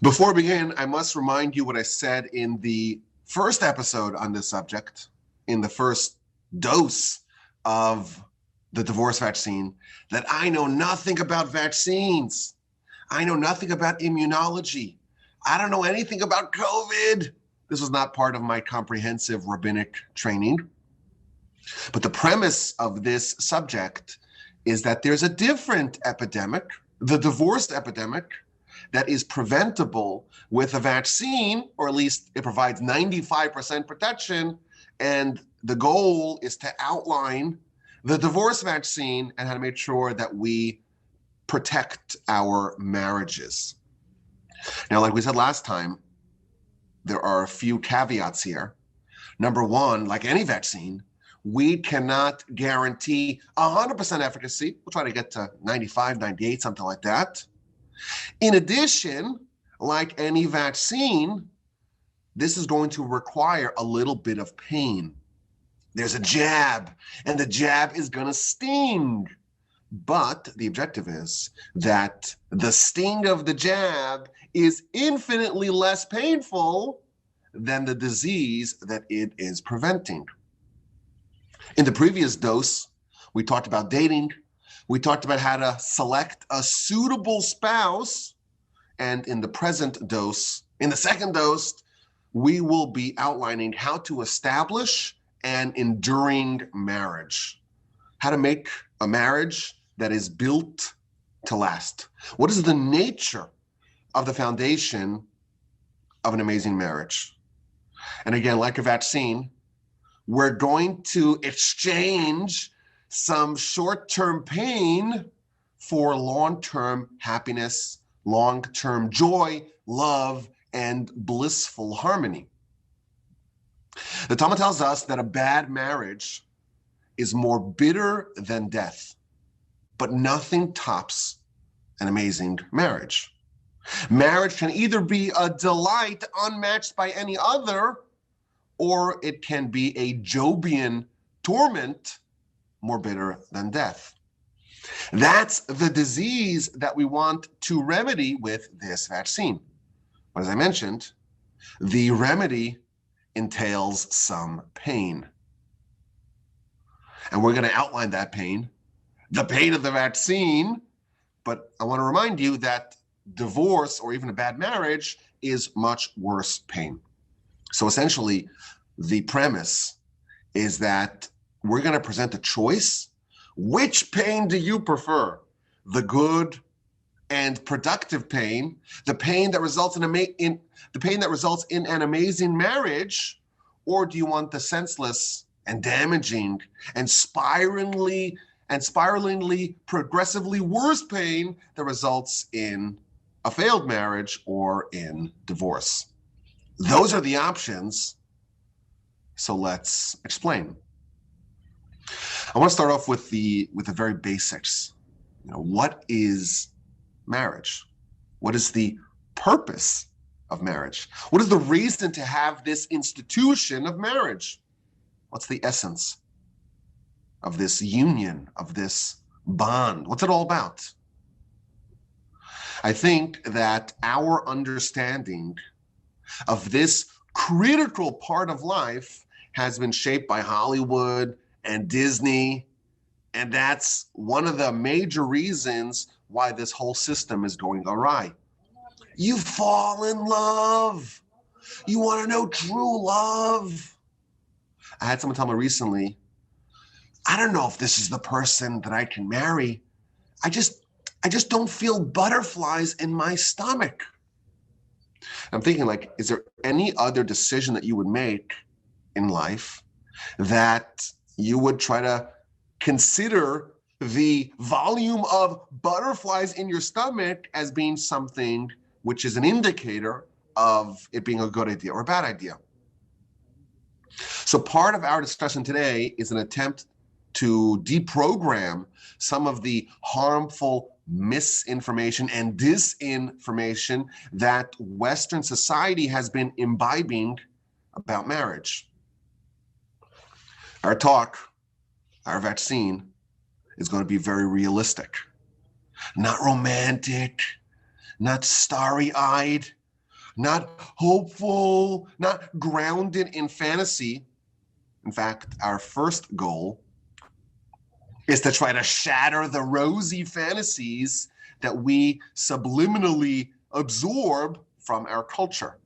Before we begin, I must remind you what I said in the first episode on this subject, in the first dose of the divorce vaccine, that I know nothing about vaccines. I know nothing about immunology. I don't know anything about COVID. This was not part of my comprehensive rabbinic training. But the premise of this subject is that there's a different epidemic, the divorce epidemic, that is preventable with a vaccine, or at least it provides 95% protection. And the goal is to outline the divorce vaccine and how to make sure that we protect our marriages. Now, like we said last time, there are a few caveats here. Number one, like any vaccine, we cannot guarantee 100% efficacy. We'll try to get to 95, 98, something like that. In addition, like any vaccine, this is going to require a little bit of pain. There's a jab, and the jab is going to sting. But the objective is that the sting of the jab is infinitely less painful than the disease that it is preventing. In the previous dose, we talked about dating. We talked about how to select a suitable spouse. And in the present dose, in the second dose, we will be outlining how to establish an enduring marriage, how to make a marriage that is built to last. What is the nature of the foundation of an amazing marriage? And again, like a vaccine, we're going to exchange some short-term pain for long-term happiness, long-term joy, love, and blissful harmony. The Talmud tells us that a bad marriage is more bitter than death, but nothing tops an amazing marriage. Marriage can either be a delight unmatched by any other, or it can be a Jobian torment more bitter than death. That's the disease that we want to remedy with this vaccine. But as I mentioned, the remedy entails some pain. And we're going to outline that pain, the pain of the vaccine. But I want to remind you that divorce or even a bad marriage is much worse pain. So essentially, the premise is that we're going to present a choice. Which pain do you prefer? The good and productive pain, the pain that results in an amazing marriage, or do you want the senseless and damaging and spiralingly progressively worse pain that results in a failed marriage or in divorce? Those are the options. So let's explain. I want to start off with the very basics. What is marriage? What is the purpose of marriage? What is the reason to have this institution of marriage? What's the essence of this union, of this bond? What's it all about? I think that our understanding of this critical part of life has been shaped by Hollywood and Disney, and that's one of the major reasons why this whole system is going awry. You fall in love. You want to know true love. I had someone tell me recently, I don't know if this is the person that I can marry. I just don't feel butterflies in my stomach. I'm thinking, is there any other decision that you would make in life that you would try to consider the volume of butterflies in your stomach as being something which is an indicator of it being a good idea or a bad idea? So part of our discussion today is an attempt to deprogram some of the harmful misinformation and disinformation that Western society has been imbibing about marriage. Our talk, our vaccine, is going to be very realistic, not romantic, not starry-eyed, not hopeful, not grounded in fantasy. In fact, our first goal is to try to shatter the rosy fantasies that we subliminally absorb from our culture.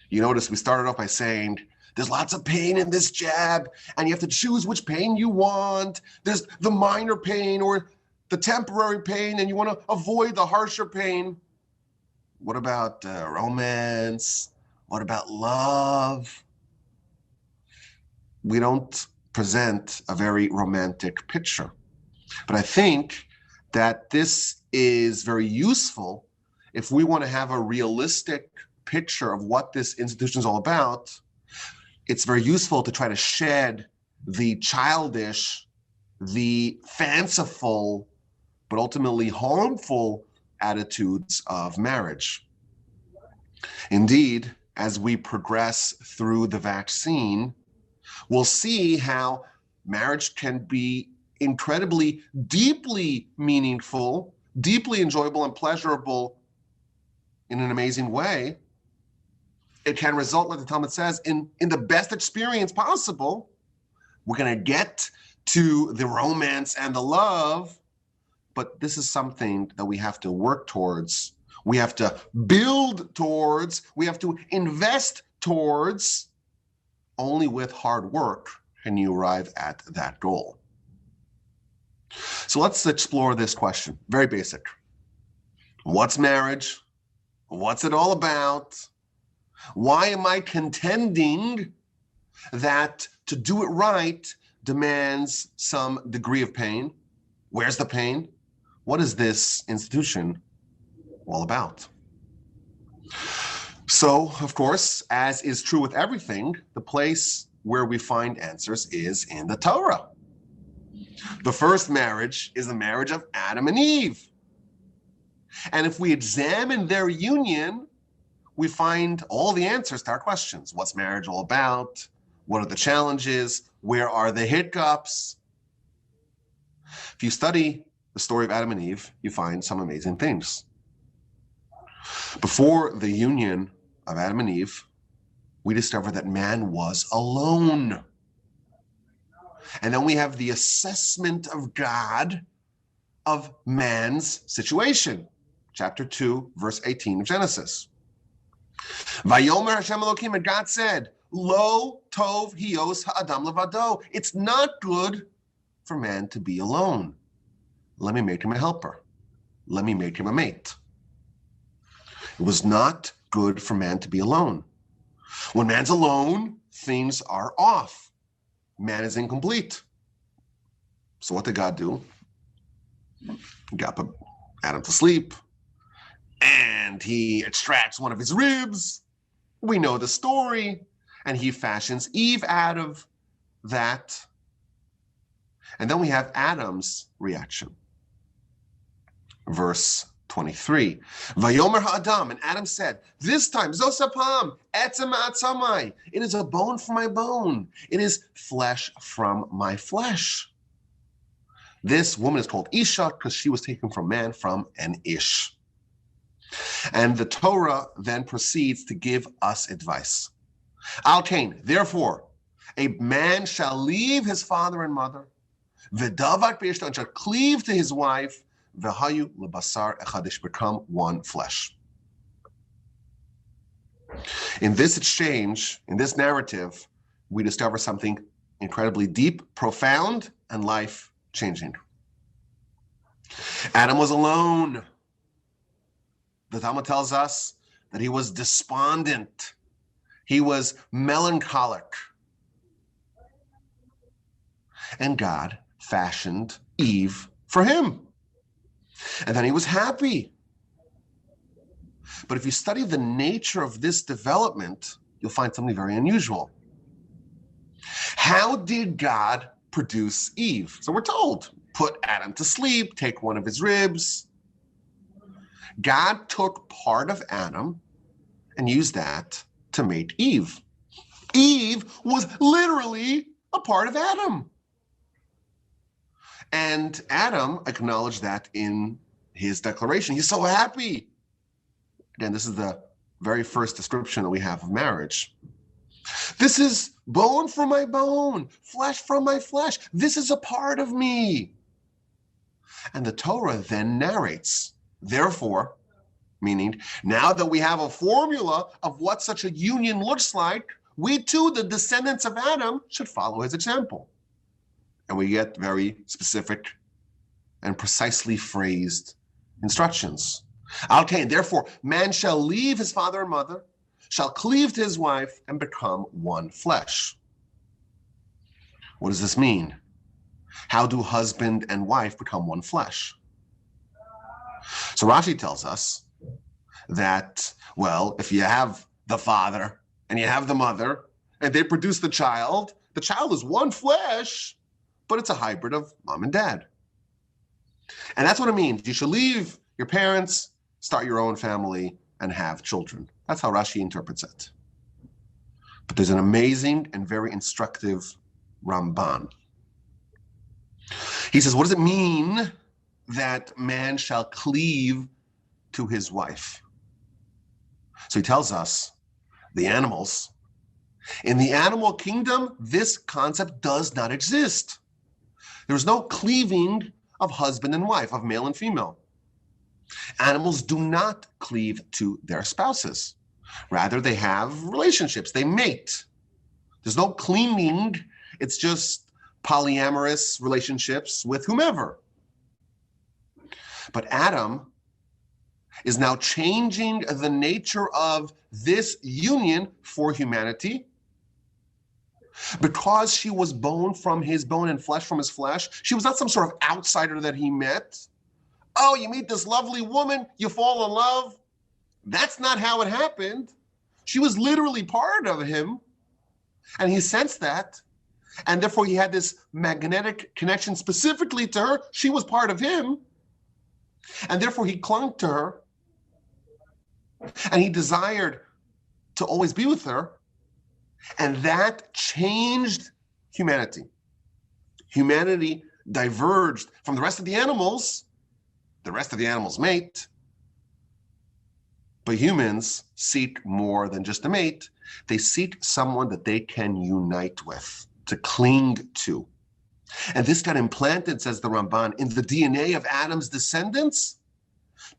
You notice we started off by saying, there's lots of pain in this jab, and you have to choose which pain you want. There's the minor pain or the temporary pain, and you want to avoid the harsher pain. What about romance? What about love? We don't present a very romantic picture. But I think that this is very useful if we want to have a realistic picture of what this institution is all about. It's very useful to try to shed the childish, the fanciful, but ultimately harmful attitudes of marriage. Indeed, as we progress through the vaccine, we'll see how marriage can be incredibly, deeply meaningful, deeply enjoyable and pleasurable in an amazing way. It can result, like the Talmud says, in the best experience possible. We're going to get to the romance and the love, but this is something that we have to work towards. We have to build towards. We have to invest towards. Only with hard work can you arrive at that goal. So let's explore this question. Very basic. What's marriage? What's it all about? Why am I contending that to do it right demands some degree of pain? Where's the pain? What is this institution all about? So, of course, as is true with everything, the place where we find answers is in the Torah. The first marriage is the marriage of Adam and Eve. And if we examine their union, we find all the answers to our questions. What's marriage all about? What are the challenges? Where are the hiccups? If you study the story of Adam and Eve, you find some amazing things. Before the union of Adam and Eve, we discover that man was alone. And then we have the assessment of God of man's situation. Chapter 2, verse 18 of Genesis. Vayomer Hashem Elokim, and God said, Lo tov hios ha'adam levado. It's not good for man to be alone. Let me make him a helper. Let me make him a mate. It was not good for man to be alone. When man's alone, things are off. Man is incomplete. So what did God do? God put Adam to sleep, and he extracts one of his ribs. We know the story, and he fashions Eve out of that. And then we have Adam's reaction. Verse 23. Vayomer ha'adam, and Adam said, this time, zosapam, etzem atzamai. It is a bone from my bone. It is flesh from my flesh. This woman is called Isha because she was taken from man, from an Ish. And the Torah then proceeds to give us advice. Al Kain, therefore, a man shall leave his father and mother, v'davak b'ishto, and shall cleave to his wife, v'hayu lebasar echadish, become one flesh. In this exchange, in this narrative, we discover something incredibly deep, profound, and life-changing. Adam was alone. The Talmud tells us that he was despondent. He was melancholic. And God fashioned Eve for him. And then he was happy. But if you study the nature of this development, you'll find something very unusual. How did God produce Eve? So we're told, put Adam to sleep, take one of his ribs. God took part of Adam and used that to make Eve. Eve was literally a part of Adam. And Adam acknowledged that in his declaration. He's so happy. Again, this is the very first description that we have of marriage. This is bone from my bone, flesh from my flesh. This is a part of me. And the Torah then narrates, therefore, meaning now that we have a formula of what such a union looks like, we too, the descendants of Adam, should follow his example. And we get very specific and precisely phrased instructions. Okay, therefore, man shall leave his father and mother, shall cleave to his wife, and become one flesh. What does this mean? How do husband and wife become one flesh? So Rashi tells us that, well, if you have the father and you have the mother, and they produce the child is one flesh, but it's a hybrid of mom and dad. And that's what it means. You should leave your parents, start your own family, and have children. That's how Rashi interprets it. But there's an amazing and very instructive Ramban. He says, what does it mean that man shall cleave to his wife? So he tells us, the animals, in the animal kingdom, this concept does not exist. There's no cleaving of husband and wife, of male and female. Animals do not cleave to their spouses. Rather, they have relationships, they mate. There's no cleaving, it's just polyamorous relationships with whomever. But Adam is now changing the nature of this union for humanity. Because she was bone from his bone and flesh from his flesh, she was not some sort of outsider that he met. Oh, you meet this lovely woman, you fall in love. That's not how it happened. She was literally part of him, and he sensed that. And therefore, he had this magnetic connection specifically to her. She was part of him. And therefore, he clung to her. And he desired to always be with her. And that changed humanity. Humanity diverged from the rest of the animals. The rest of the animals mate. But humans seek more than just a mate. They seek someone that they can unite with, to cling to. And this got implanted, says the Ramban, in the DNA of Adam's descendants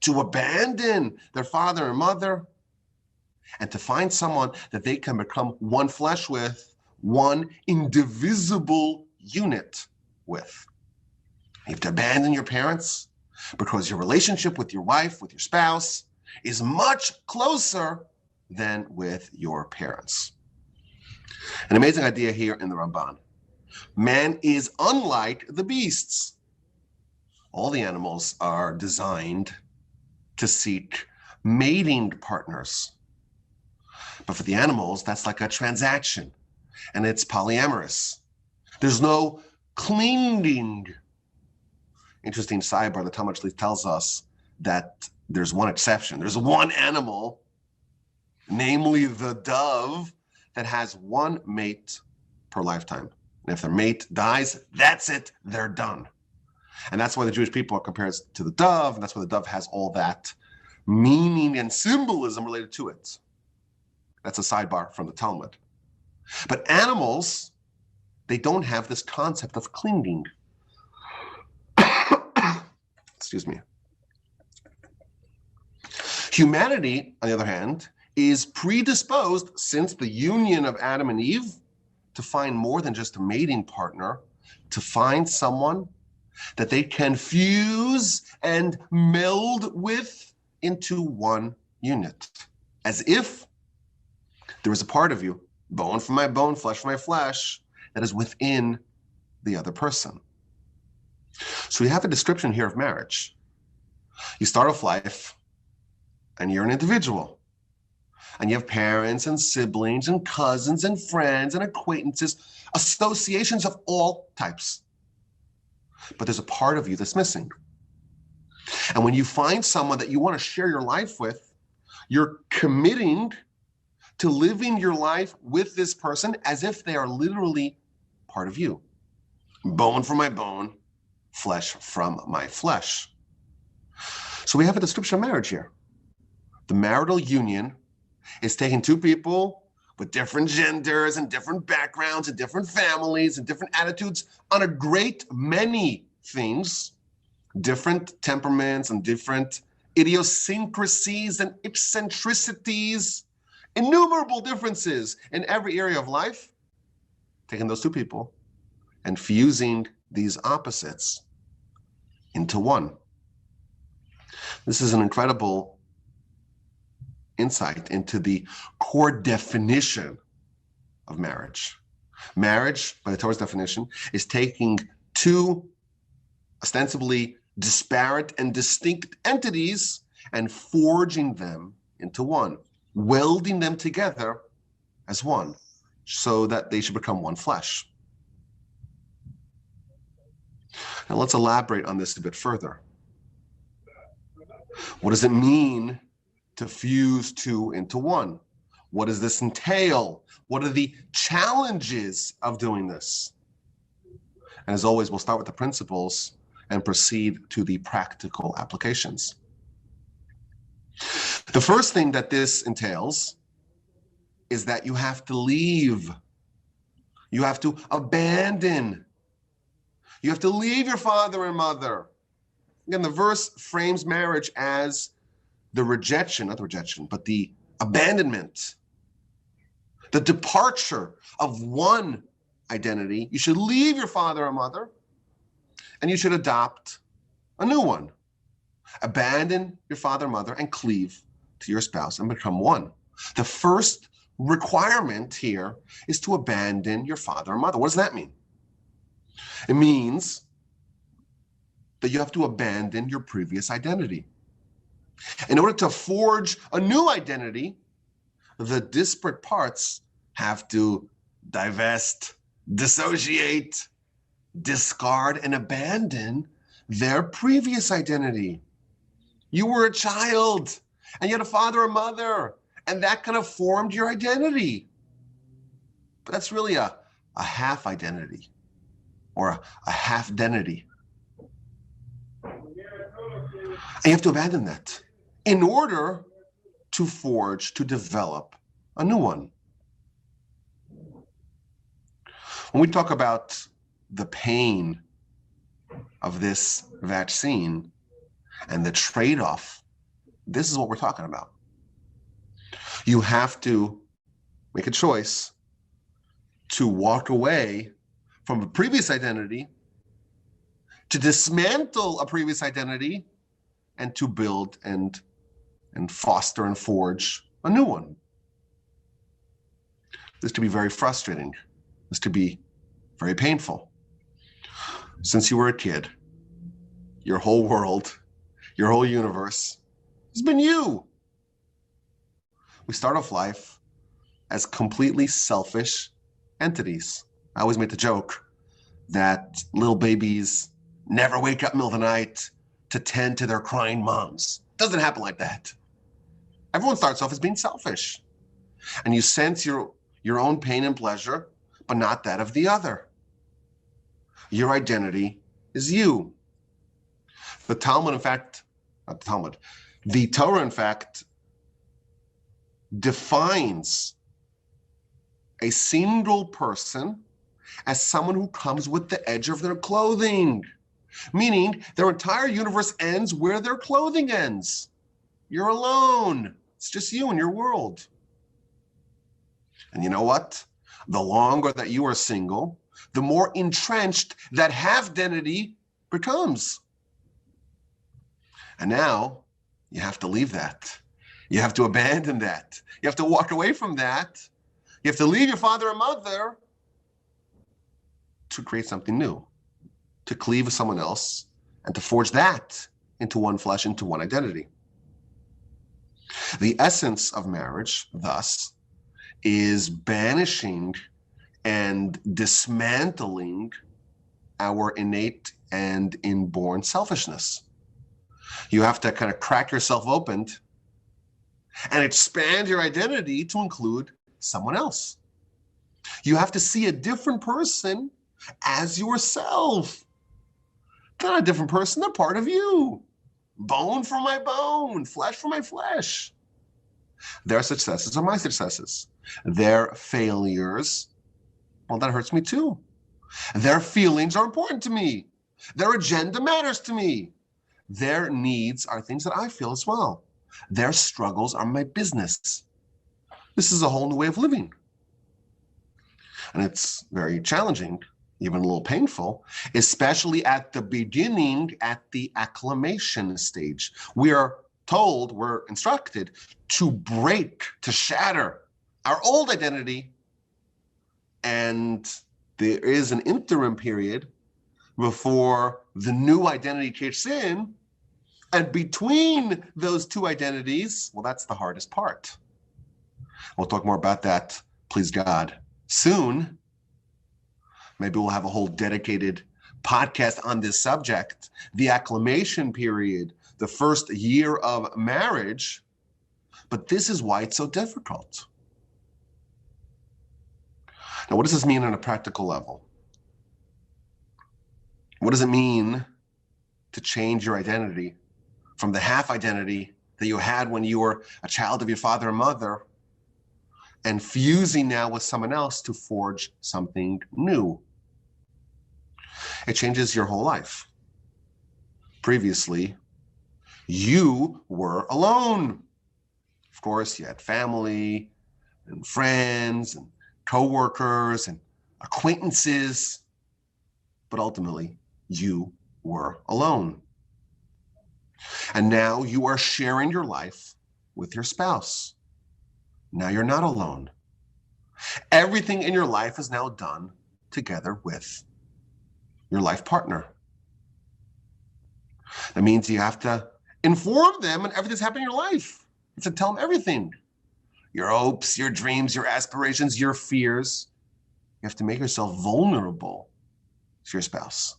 to abandon their father and mother and to find someone that they can become one flesh with, one indivisible unit with. You have to abandon your parents because your relationship with your wife, with your spouse, is much closer than with your parents. An amazing idea here in the Ramban. Man is unlike the beasts. All the animals are designed to seek mating partners. But for the animals, that's like a transaction, and it's polyamorous. There's no clinging. Interesting sidebar, the Talmud tells us that there's one exception. There's one animal, namely the dove, that has one mate per lifetime. And if their mate dies, that's it, they're done. And that's why the Jewish people are compared to the dove, and that's why the dove has all that meaning and symbolism related to it. That's a sidebar from the Talmud. But animals, they don't have this concept of clinging. Excuse me. Humanity, on the other hand, is predisposed, since the union of Adam and Eve, to find more than just a mating partner, to find someone that they can fuse and meld with into one unit. As if there is a part of you, bone from my bone, flesh from my flesh, that is within the other person. So we have a description here of marriage. You start off life, and you're an individual. And you have parents and siblings and cousins and friends and acquaintances, associations of all types. But there's a part of you that's missing. And when you find someone that you want to share your life with, you're committing to living your life with this person as if they are literally part of you. Bone from my bone, flesh from my flesh. So we have a description of marriage here. The marital union It's taking two people with different genders and different backgrounds and different families and different attitudes on a great many things, different temperaments and different idiosyncrasies and eccentricities, innumerable differences in every area of life, taking those two people and fusing these opposites into one. This is an incredible insight into the core definition of marriage. Marriage, by the Torah's definition, is taking two ostensibly disparate and distinct entities and forging them into one, welding them together as one, so that they should become one flesh. Now let's elaborate on this a bit further. What does it mean to fuse two into one? What does this entail? What are the challenges of doing this? And as always, we'll start with the principles and proceed to the practical applications. The first thing that this entails is that you have to leave. You have to abandon. You have to leave your father and mother. Again, the verse frames marriage as the rejection, not the rejection, but the abandonment, the departure of one identity. You should leave your father and mother, and you should adopt a new one. Abandon your father and mother and cleave to your spouse and become one. The first requirement here is to abandon your father and mother. What does that mean? It means that you have to abandon your previous identity. In order to forge a new identity, the disparate parts have to divest, dissociate, discard, and abandon their previous identity. You were a child, and you had a father and mother, and that kind of formed your identity. But that's really a half identity, or a half-denity. And you have to abandon that in order to forge, to develop a new one. When we talk about the pain of this vaccine and the trade-off, this is what we're talking about. You have to make a choice to walk away from a previous identity, to dismantle a previous identity, and to build and foster and forge a new one. This could be very frustrating. This could be very painful. Since you were a kid, your whole world, your whole universe has been you. We start off life as completely selfish entities. I always make the joke that little babies never wake up in the middle of the night to tend to their crying moms. Doesn't happen like that. Everyone starts off as being selfish. And you sense your own pain and pleasure, but not that of the other. Your identity is you. The Talmud, in fact, not the Talmud, the Torah, in fact, defines a single person as someone who comes with the edge of their clothing, meaning their entire universe ends where their clothing ends. You're alone. It's just you and your world. And you know what? The longer that you are single, the more entrenched that half-identity becomes. And now you have to leave that. You have to abandon that. You have to walk away from that. You have to leave your father and mother to create something new, to cleave with someone else, and to forge that into one flesh, into one identity. The essence of marriage, thus, is banishing and dismantling our innate and inborn selfishness. You have to kind of crack yourself open and expand your identity to include someone else. You have to see a different person as yourself. They're not a different person, they're part of you. Bone from my bone, flesh from my flesh. Their successes are my successes. Their failures, well, that hurts me too. Their feelings are important to me. Their agenda matters to me. Their needs are things that I feel as well. Their struggles are my business. This is a whole new way of living. And it's very challenging, even a little painful, especially at the beginning, at the acclimation stage. We are told, we're instructed to break, to shatter our old identity. And there is an interim period before the new identity kicks in. And between those two identities, well, that's the hardest part. We'll talk more about that, please God, soon. Maybe we'll have a whole dedicated podcast on this subject. The acclimation period, the first year of marriage. But this is why it's so difficult. Now, what does this mean on a practical level? What does it mean to change your identity from the half identity that you had when you were a child of your father and mother and fusing now with someone else to forge something new? It changes your whole life. Previously, you were alone. Of course, you had family and friends and coworkers and acquaintances, but ultimately, you were alone. And now you are sharing your life with your spouse. Now you're not alone. Everything in your life is now done together with your life partner. That means you have to inform them on everything that's happening in your life. You have to tell them everything. Your hopes, your dreams, your aspirations, your fears. You have to make yourself vulnerable to your spouse.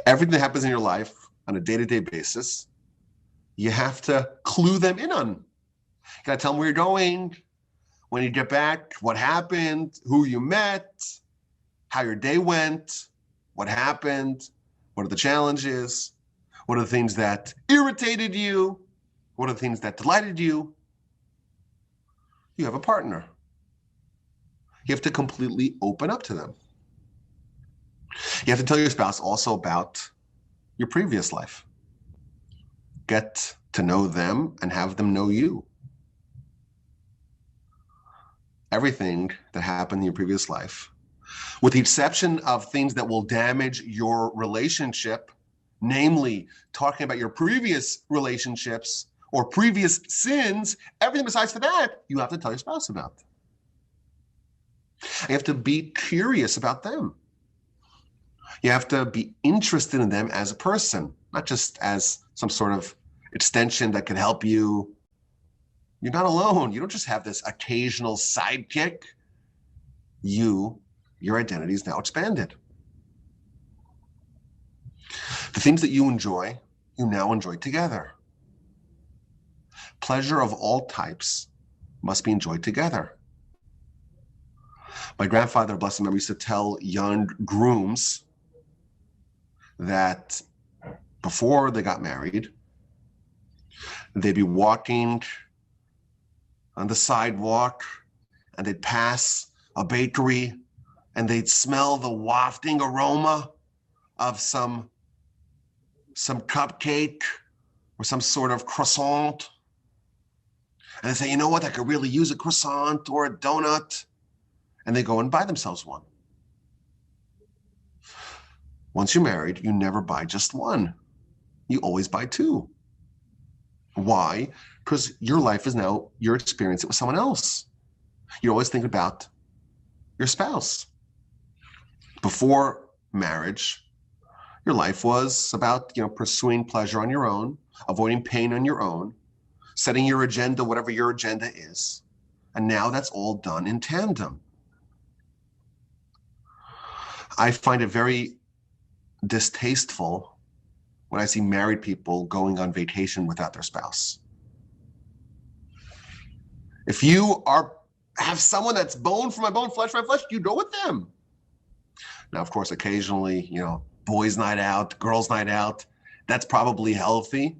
Everything that happens in your life on a day-to-day basis, you have to clue them in on. You gotta tell them where you're going, when you get back, what happened, who you met, how your day went, what happened, what are the challenges, what are the things that irritated you, what are the things that delighted you. You have a partner. You have to completely open up to them. You have to tell your spouse also about your previous life. Get to know them and have them know you. Everything that happened in your previous life, with the exception of things that will damage your relationship, namely talking about your previous relationships or previous sins, everything besides that, you have to tell your spouse about. You have to be curious about them. You have to be interested in them as a person, not just as some sort of extension that can help you. You're not alone. You don't just have this occasional sidekick. Your identity is now expanded. The things that you enjoy, you now enjoy together. Pleasure of all types must be enjoyed together. My grandfather, bless him, used to tell young grooms that before they got married, they'd be walking on the sidewalk and they'd pass a bakery and they'd smell the wafting aroma of some cupcake or some sort of croissant. And they say, you know what, I could really use a croissant or a donut. And they go and buy themselves one. Once you're married, you never buy just one. You always buy two. Why? Because your life is now, you're experiencing it with someone else. You always think about your spouse. Before marriage, your life was about, pursuing pleasure on your own, avoiding pain on your own, setting your agenda, whatever your agenda is. And now that's all done in tandem. I find it very distasteful when I see married people going on vacation without their spouse. If you have someone that's bone for my bone, flesh for my flesh, you go with them. Now, of course, occasionally, boys' night out, girls' night out, that's probably healthy,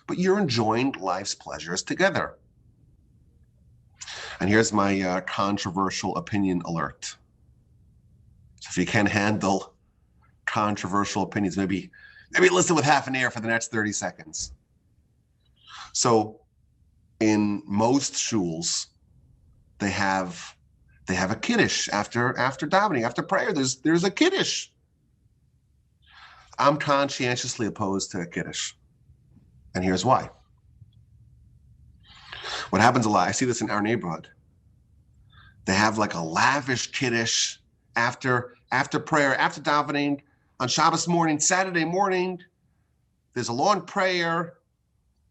but you're enjoying life's pleasures together. And here's my controversial opinion alert. So if you can't handle controversial opinions, maybe listen with half an ear for the next 30 seconds. So in most shuls, they have a kiddush after davening, after prayer. There's a kiddush. I'm conscientiously opposed to a kiddush, and here's why. What happens a lot, I see this in our neighborhood. They have like a lavish kiddush after prayer, after davening, on Shabbos morning, Saturday morning. There's a long prayer,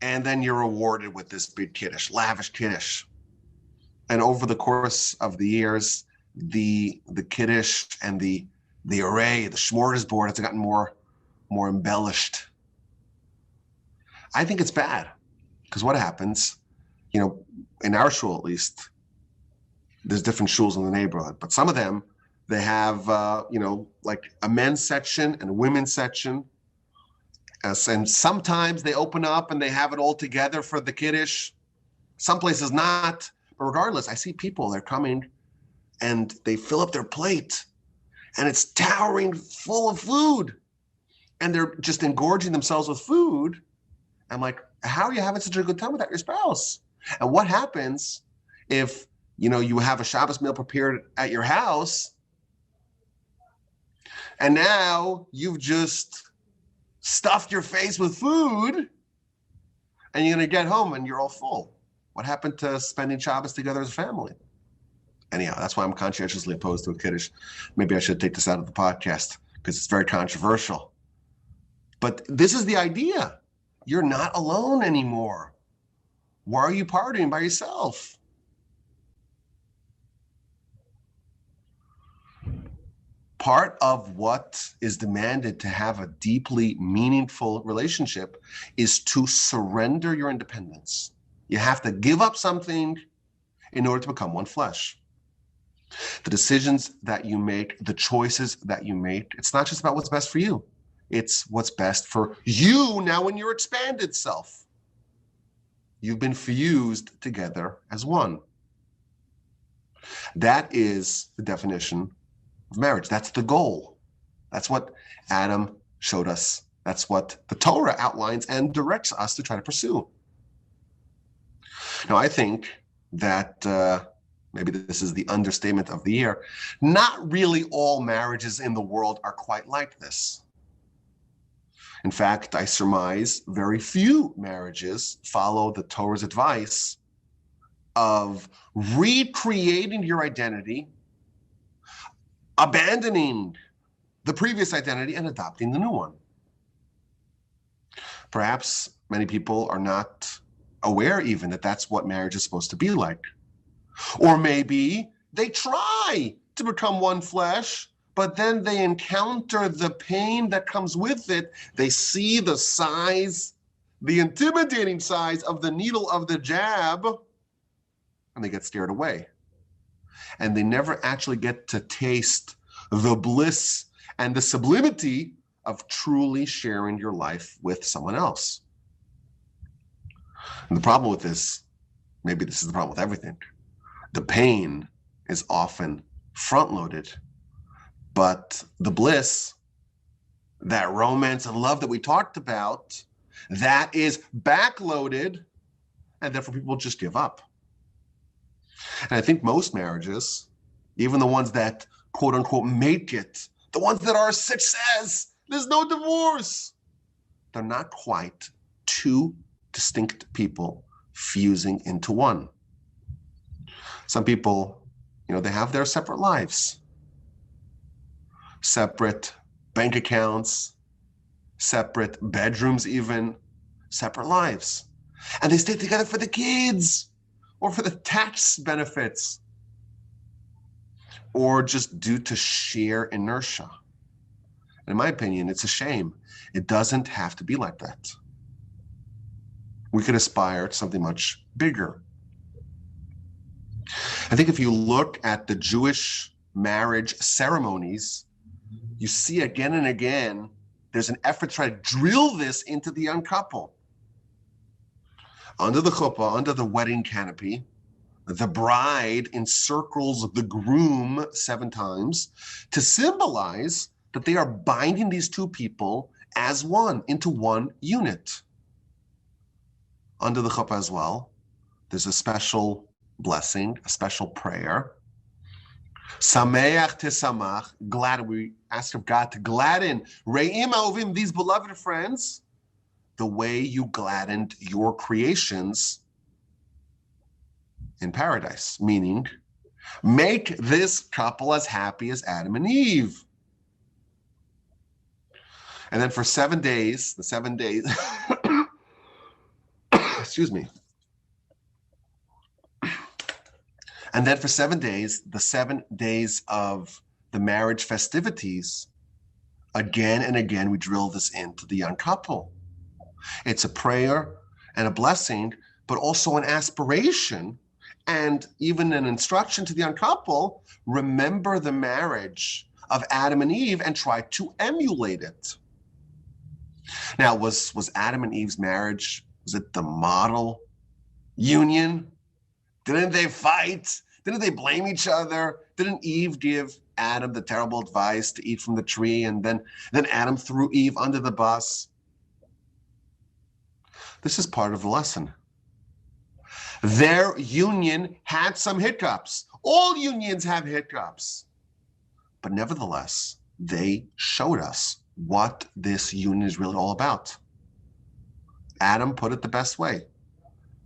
and then you're rewarded with this big kiddush, lavish kiddush. And over the course of the years, the kiddush and the array, the smorgasbord has gotten more embellished. I think it's bad, because what happens, in our shul at least, there's different shuls in the neighborhood, but some of them, they have, like a men's section and a women's section. And sometimes they open up and they have it all together for the kiddush. Some places not. But regardless, I see people, they're coming and they fill up their plate and it's towering full of food. And they're just engorging themselves with food. I'm like, how are you having such a good time without your spouse? And what happens if, you have a Shabbos meal prepared at your house and now you've just stuffed your face with food and you're going to get home and you're all full? What happened to spending Shabbos together as a family? Anyhow, that's why I'm conscientiously opposed to a kiddush. Maybe I should take this out of the podcast because it's very controversial. But this is the idea. You're not alone anymore. Why are you partying by yourself? Part of what is demanded to have a deeply meaningful relationship is to surrender your independence. You have to give up something in order to become one flesh. The decisions that you make, the choices that you make, it's not just about what's best for you. It's what's best for you now in your expanded self. You've been fused together as one. That is the definition of marriage. That's the goal. That's what Adam showed us. That's what the Torah outlines and directs us to try to pursue. Now, I think that maybe this is the understatement of the year. Not really all marriages in the world are quite like this. In fact, I surmise very few marriages follow the Torah's advice of recreating your identity, abandoning the previous identity, and adopting the new one. Perhaps many people are not aware even that that's what marriage is supposed to be like. Or maybe they try to become one flesh, but then they encounter the pain that comes with it. They see the size, the intimidating size of the needle of the jab, and they get scared away. And they never actually get to taste the bliss and the sublimity of truly sharing your life with someone else. And the problem with this, maybe this is the problem with everything, the pain is often front-loaded, but the bliss, that romance and love that we talked about, that is backloaded, and therefore people just give up. And I think most marriages, even the ones that quote unquote make it, the ones that are a success, there's no divorce, they're not quite two distinct people fusing into one. Some people, they have their separate lives, separate bank accounts, separate bedrooms even, separate lives. And they stay together for the kids or for the tax benefits or just due to sheer inertia. And in my opinion, it's a shame. It doesn't have to be like that. We could aspire to something much bigger. I think if you look at the Jewish marriage ceremonies, you see again and again, there's an effort to try to drill this into the young couple. Under the chuppah, under the wedding canopy, the bride encircles the groom 7 times to symbolize that they are binding these two people as one, into one unit. Under the chuppah as well, there's a special blessing, a special prayer. Sameach tesamach, glad. We ask of God to gladden Re'im Ahovim, these beloved friends, the way you gladdened your creations in paradise. Meaning, make this couple as happy as Adam and Eve. And then for 7 days, the 7 days, excuse me. And then for 7 days, the 7 days of the marriage festivities, again and again, we drill this into the young couple. It's a prayer and a blessing, but also an aspiration and even an instruction to the young couple. Remember the marriage of Adam and Eve and try to emulate it. Now, was Adam and Eve's marriage, was it the model union? Didn't they fight? Didn't they blame each other? Didn't Eve give Adam the terrible advice to eat from the tree, and then Adam threw Eve under the bus? This is part of the lesson. Their union had some hiccups. All unions have hiccups. But nevertheless, they showed us what this union is really all about. Adam put it the best way.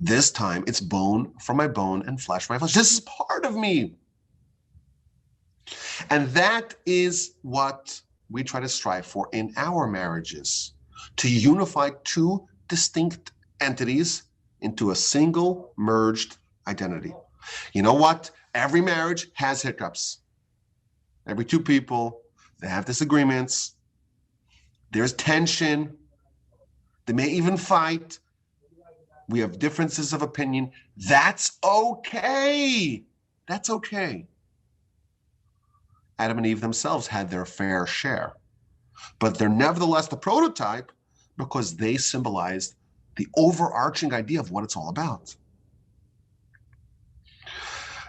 This time, it's bone from my bone and flesh from my flesh. This is part of me. And that is what we try to strive for in our marriages, to unify two distinct entities into a single merged identity. You know what? Every marriage has hiccups. Every two people, they have disagreements. There's tension. They may even fight. We have differences of opinion. That's okay. That's okay. Adam and Eve themselves had their fair share, but they're nevertheless the prototype because they symbolized the overarching idea of what it's all about.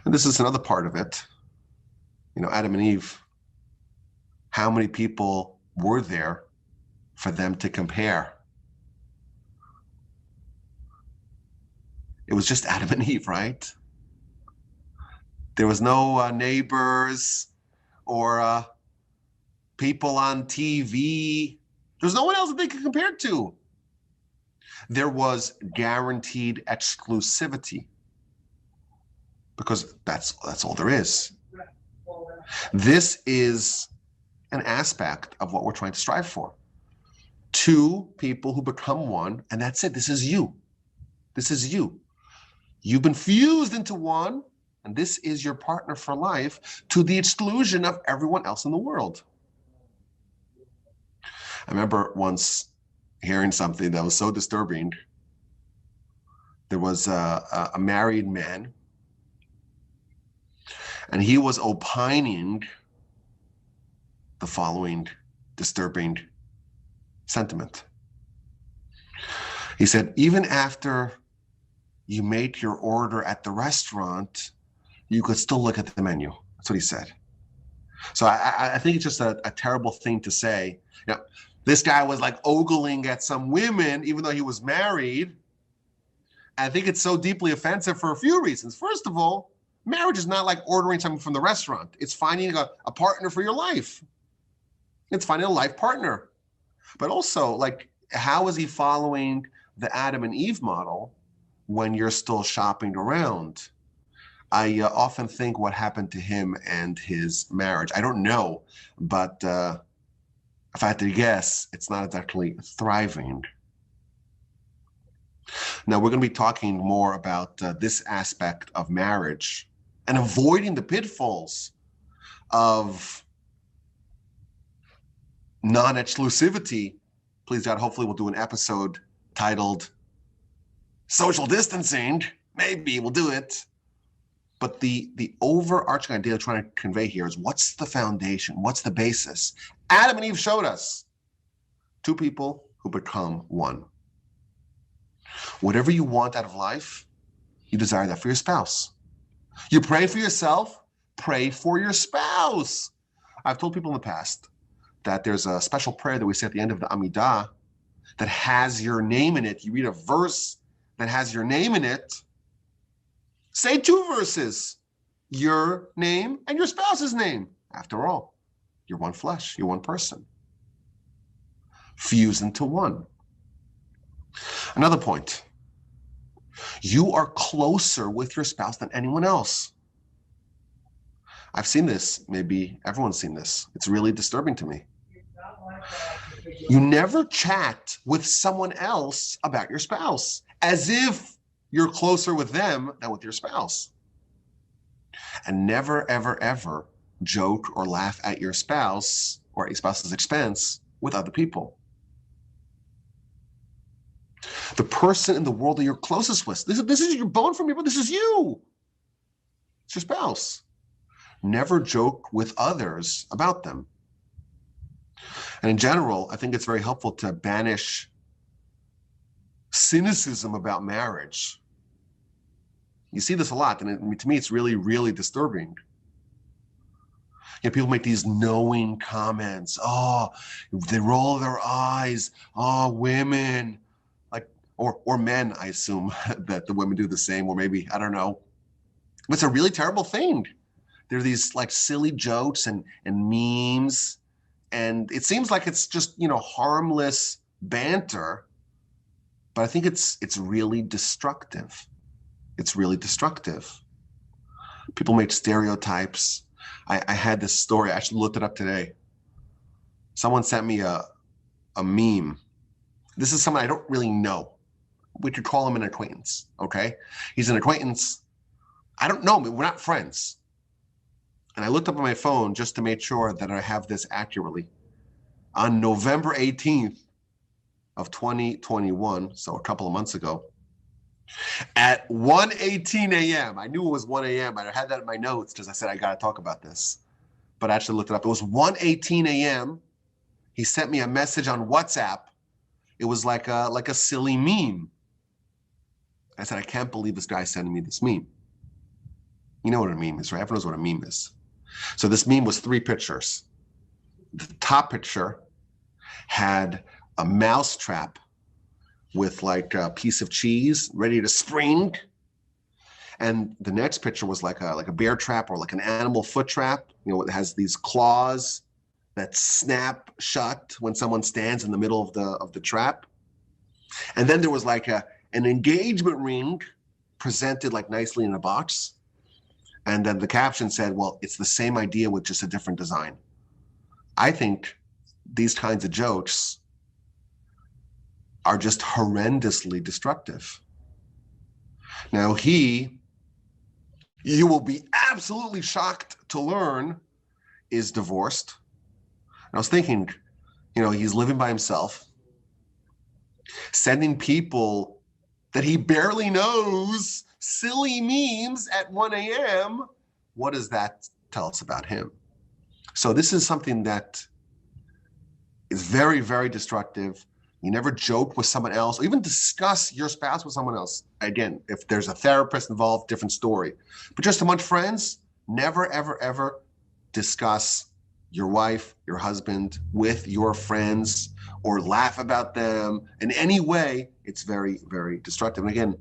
And this is another part of it. You know, Adam and Eve, how many people were there for them to compare? It was just Adam and Eve, right? There was no neighbors or people on TV. There was no one else that they could compare to. There was guaranteed exclusivity because that's all there is. This is an aspect of what we're trying to strive for. Two people who become one, and that's it. This is you. This is you. You've been fused into one, and this is your partner for life to the exclusion of everyone else in the world. I remember once hearing something that was so disturbing. There was a married man, and he was opining the following disturbing sentiment. He said, even after you make your order at the restaurant, you could still look at the menu. That's what he said. So I think it's just a terrible thing to say. You know, this guy was like ogling at some women, even though he was married. I think it's so deeply offensive for a few reasons. First of all, marriage is not like ordering something from the restaurant. It's finding a partner for your life. It's finding a life partner. But also, like, how is he following the Adam and Eve model when you're still shopping around? I often think what happened to him and his marriage. I don't know, but if I had to guess, it's not exactly thriving. Now, we're going to be talking more about this aspect of marriage and avoiding the pitfalls of non-exclusivity. Please, God, hopefully we'll do an episode titled Social Distancing. Maybe we'll do it. But the overarching idea I'm trying to convey here is, what's the foundation? What's the basis? Adam and Eve showed us two people who become one. Whatever you want out of life, you desire that for your spouse. You pray for yourself, pray for your spouse. I've told people in the past that there's a special prayer that we say at the end of the Amidah that has your name in it. You read a verse that has your name in it. Say 2 verses, your name and your spouse's name. After all, you're one flesh, you're one person. Fuse into one. Another point. You are closer with your spouse than anyone else. I've seen this. Maybe everyone's seen this. It's really disturbing to me. You never chat with someone else about your spouse, as if you're closer with them than with your spouse. And never, ever, ever joke or laugh at your spouse or at your spouse's expense with other people. The person in the world that you're closest with, this is your bone from your bone, this is you. It's your spouse. Never joke with others about them. And in general, I think it's very helpful to banish cynicism about marriage. You see this a lot, and to me, it's really, really disturbing. You know, people make these knowing comments. Oh, they roll their eyes. Oh, women, like, or men. I assume that the women do the same, or maybe I don't know. But it's a really terrible thing. There are these like silly jokes and memes, and it seems like it's just, you know, harmless banter. But I think it's really destructive. It's really destructive. People make stereotypes. I had this story. I actually looked it up today. Someone sent me a meme. This is someone I don't really know. We could call him an acquaintance, okay? He's an acquaintance. I don't know him. We're not friends. And I looked up on my phone just to make sure that I have this accurately. On November 18th of 2021, so a couple of months ago, at 1:18 a.m., I knew it was 1 a.m. I had that in my notes because I said I got to talk about this. But I actually looked it up. It was 1:18 a.m. He sent me a message on WhatsApp. It was like a silly meme. I said, I can't believe this guy's sending me this meme. You know what a meme is, right? Everyone knows what a meme is. So this meme was 3 pictures. The top picture had a mouse trap with like a piece of cheese ready to spring. And the next picture was like a bear trap or like an animal foot trap. You know, it has these claws that snap shut when someone stands in the middle of the trap. And then there was like an engagement ring presented like nicely in a box. And then the caption said, well, it's the same idea with just a different design. I think these kinds of jokes are just horrendously destructive. Now you will be absolutely shocked to learn, is divorced. And I was thinking, you know, he's living by himself, sending people that he barely knows silly memes at 1 a.m. What does that tell us about him? So this is something that is very, very destructive. You never joke with someone else or even discuss your spouse with someone else. Again, if there's a therapist involved, different story. But just among friends, never, ever, ever discuss your wife, your husband with your friends or laugh about them in any way. It's very, very destructive. And again,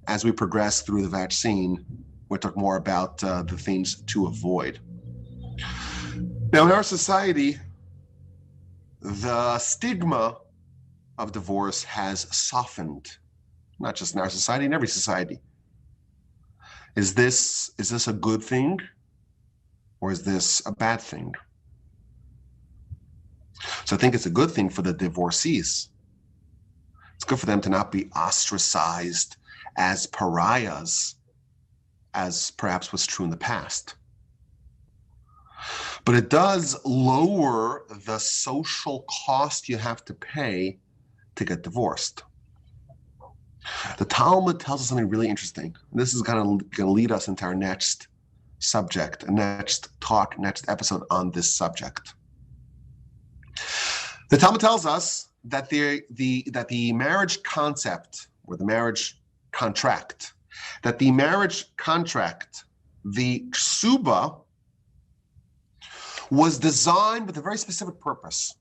as we progress through the vaccine, we'll talk more about the things to avoid. Now, in our society, the stigma of divorce has softened, not just in our society, in every society. Is this a good thing, or is this a bad thing? So I think it's a good thing for the divorcees. It's good for them to not be ostracized as pariahs, as perhaps was true in the past. But it does lower the social cost you have to pay to get divorced. The Talmud tells us something really interesting. This is going to lead us into our next subject, next episode on this subject. The Talmud tells us that the marriage concept or the marriage contract, that the marriage contract the ksuba was designed with a very specific purpose.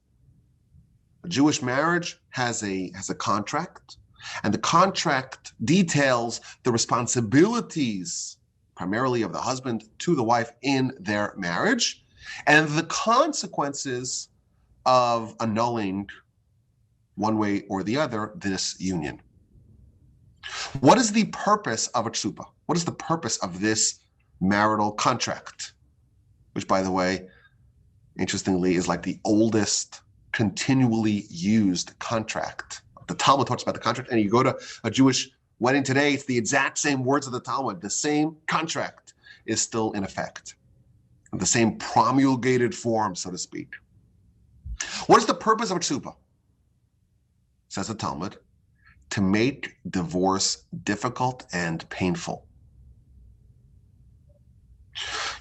A Jewish marriage has a contract, and the contract details the responsibilities, primarily of the husband to the wife in their marriage, and the consequences of annulling, one way or the other, this union. What is the purpose of a ksuba? What is the purpose of this marital contract? Which, by the way, interestingly, is like the oldest continually used contract. The Talmud talks about the contract, and you go to a Jewish wedding today, it's the exact same words of the Talmud. The same contract is still in effect. The same promulgated form, so to speak. What is the purpose of a ksuba? Says the Talmud, to make divorce difficult and painful.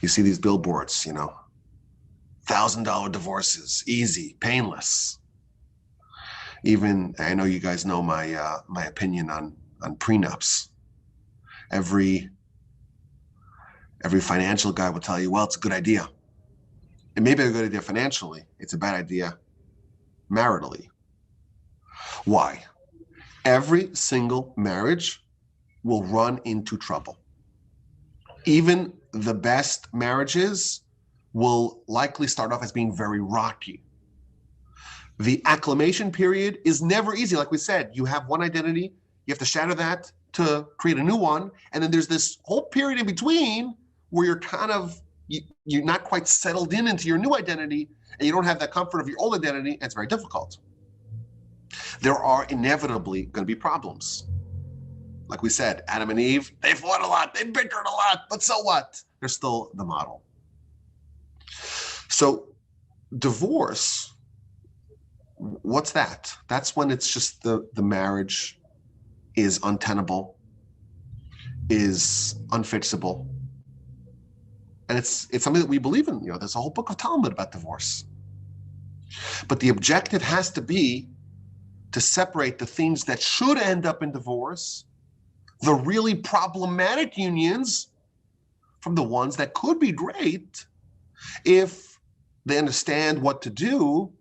You see these billboards, $1,000 divorces, easy, painless. Even, I know you guys know my opinion on prenups. Every financial guy will tell you, well, it's a good idea. It may be a good idea financially. It's a bad idea maritally. Why? Every single marriage will run into trouble. Even the best marriages will likely start off as being very rocky. The acclimation period is never easy. Like we said, you have one identity, you have to shatter that to create a new one, and then there's this whole period in between where you're not quite settled into your new identity, and you don't have that comfort of your old identity, and it's very difficult. There are inevitably going to be problems. Like we said, Adam and Eve, they fought a lot, they bickered a lot, but so what? They're still the model. So divorce, what's that? That's when it's just the marriage is untenable, is unfixable. And it's something that we believe in. There's a whole book of Talmud about divorce. But the objective has to be to separate the things that should end up in divorce, the really problematic unions, from the ones that could be great if they understand what to do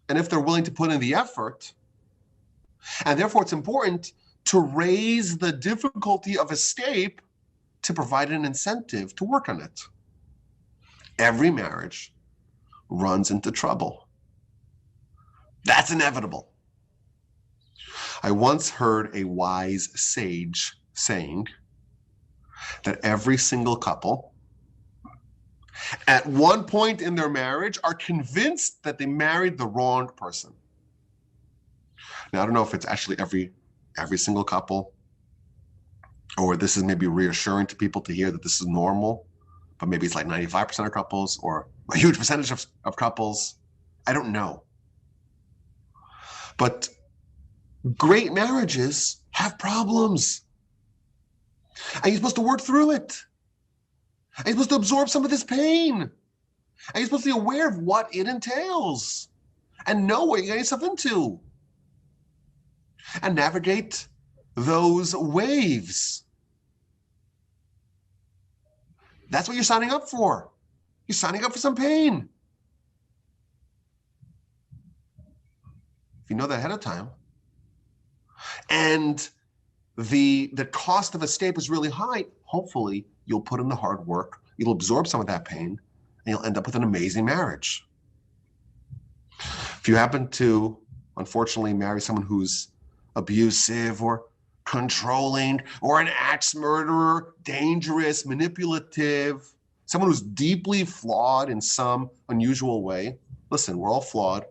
and if they're willing to put in the effort. And therefore, it's important to raise the difficulty of escape to provide an incentive to work on it. Every marriage runs into trouble. That's inevitable. I once heard a wise sage saying that every single couple at one point in their marriage are convinced that they married the wrong person. Now, I don't know if it's actually every single couple, or this is maybe reassuring to people to hear that this is normal, but maybe it's like 95% of couples or a huge percentage of couples. I don't know. But great marriages have problems. And you're supposed to work through it. And you're supposed to absorb some of this pain. And you're supposed to be aware of what it entails and know what you're getting yourself into. And navigate those waves. That's what you're signing up for. You're signing up for some pain. If you know that ahead of time, and the cost of escape is really high, hopefully you'll put in the hard work, you'll absorb some of that pain, and you'll end up with an amazing marriage. If you happen to, unfortunately, marry someone who's abusive or controlling or an axe murderer, dangerous, manipulative, someone who's deeply flawed in some unusual way, listen, we're all flawed,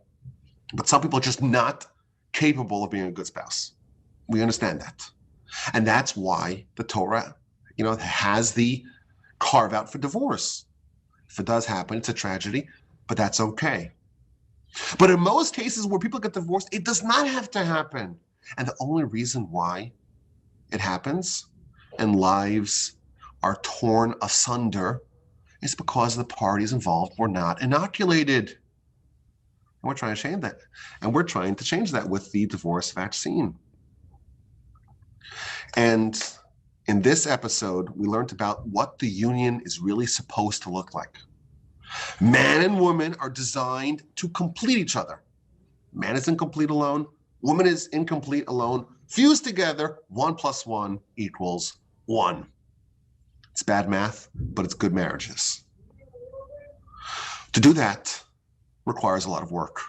but some people are just not capable of being a good spouse. We understand that. And that's why the Torah, has the carve out for divorce. If it does happen, it's a tragedy, but that's okay. But in most cases where people get divorced, it does not have to happen. And the only reason why it happens and lives are torn asunder is because the parties involved were not inoculated. And we're trying to change that. And we're trying to change that with the divorce vaccine. And In this episode, we learned about what the union is really supposed to look like. Man and woman are designed to complete each other. Man is incomplete alone. Woman is incomplete alone. Fused together, 1 + 1 = 1. It's bad math, but it's good marriages. To do that requires a lot of work.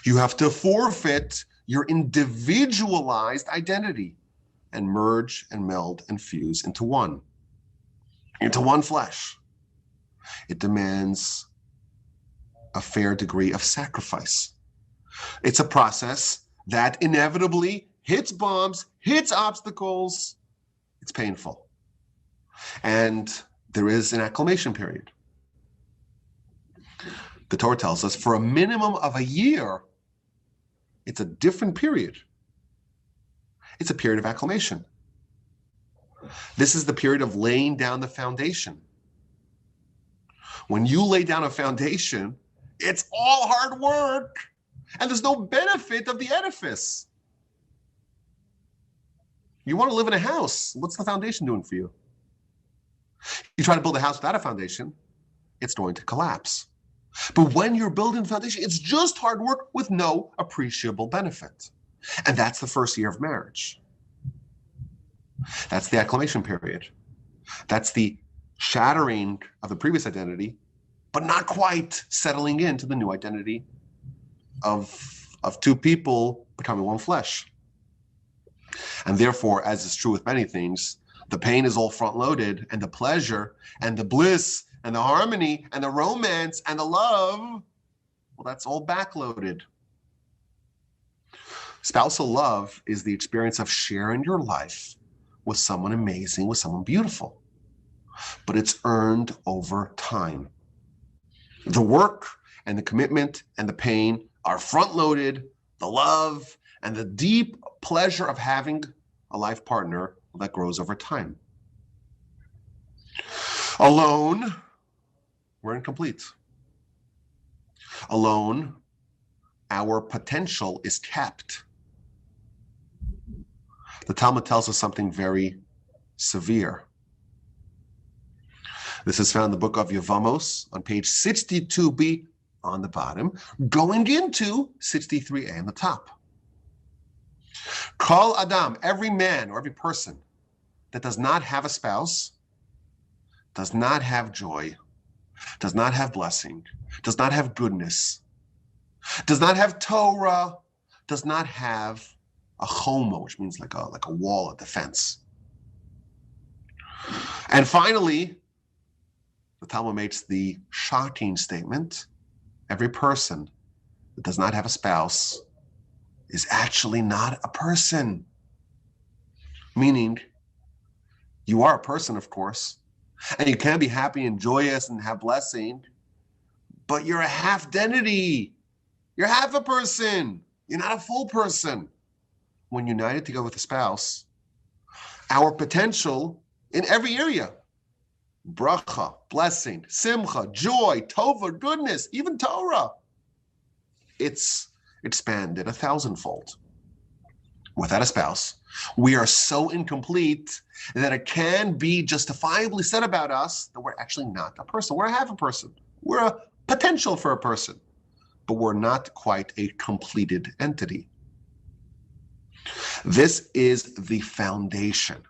You have to forfeit your individualized identity and merge and meld and fuse into one flesh. It demands a fair degree of sacrifice. It's a process that inevitably hits bumps, hits obstacles. It's painful. And there is an acclimation period. The Torah tells us for a minimum of a year, it's a different period. It's a period of acclimation. This is the period of laying down the foundation. When you lay down a foundation, it's all hard work, and there's no benefit of the edifice. You want to live in a house. What's the foundation doing for you? You try to build a house without a foundation, it's going to collapse. But when you're building a foundation, it's just hard work with no appreciable benefit. And that's the first year of marriage. That's the acclimation period. That's the shattering of the previous identity, but not quite settling into the new identity of two people becoming one flesh. And therefore, as is true with many things, the pain is all front-loaded, and the pleasure and the bliss and the harmony and the romance and the love, well, that's all backloaded. Spousal love is the experience of sharing your life with someone amazing, with someone beautiful. But it's earned over time. The work and the commitment and the pain are front-loaded. The love and the deep pleasure of having a life partner that grows over time. Alone, we're incomplete. Alone, our potential is capped. The Talmud tells us something very severe. This is found in the book of Yevamos on page 62b on the bottom, going into 63a on the top. Kol Adam, every man or every person that does not have a spouse, does not have joy, does not have blessing, does not have goodness, does not have Torah, does not have a choma, which means like a wall, a defense. And finally, the Talmud makes the shocking statement: every person that does not have a spouse is actually not a person. Meaning, you are a person, of course, and you can be happy and joyous and have blessing, but you're a half-identity. You're half a person. You're not a full person. When united together with a spouse, our potential in every area, bracha, blessing, simcha, joy, tova, goodness, even Torah, it's expanded 1,000-fold. Without a spouse, we are so incomplete that it can be justifiably said about us that we're actually not a person. We're a half a person. We're a potential for a person, but we're not quite a completed entity. This is the foundation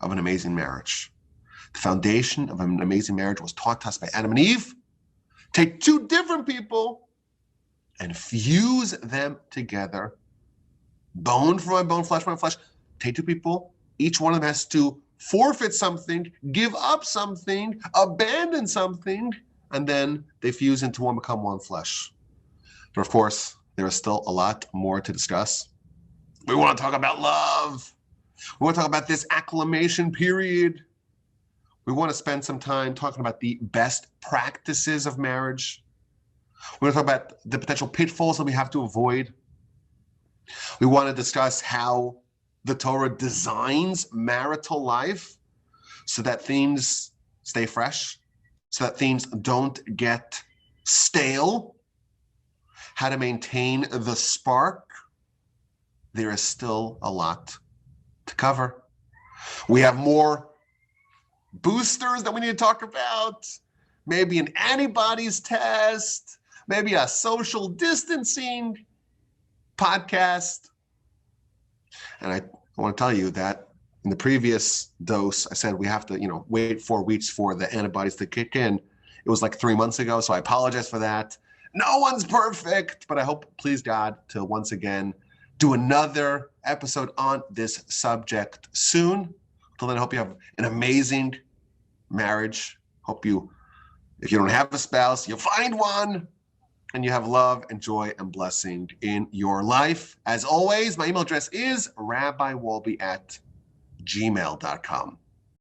of an amazing marriage. The foundation of an amazing marriage was taught to us by Adam and Eve. Take two different people and fuse them together. Bone from my bone, flesh from my flesh. Take two people. Each one of them has to forfeit something, give up something, abandon something, and then they fuse into one, become one flesh. But of course, there is still a lot more to discuss. We want to talk about love. We want to talk about this acclimation period. We want to spend some time talking about the best practices of marriage. We want to talk about the potential pitfalls that we have to avoid. We want to discuss how the Torah designs marital life so that things stay fresh, so that things don't get stale, how to maintain the spark. There is still a lot to cover. We have more boosters that we need to talk about. Maybe an antibodies test. Maybe a social distancing podcast. And I want to tell you that in the previous dose, I said we have to, wait 4 weeks for the antibodies to kick in. It was like 3 months ago, so I apologize for that. No one's perfect, but I hope, please God, to once again do another episode on this subject soon. Until then, I hope you have an amazing marriage. Hope you, if you don't have a spouse, you find one, and you have love and joy and blessing in your life. As always, my email address is rabbiwolbe@gmail.com.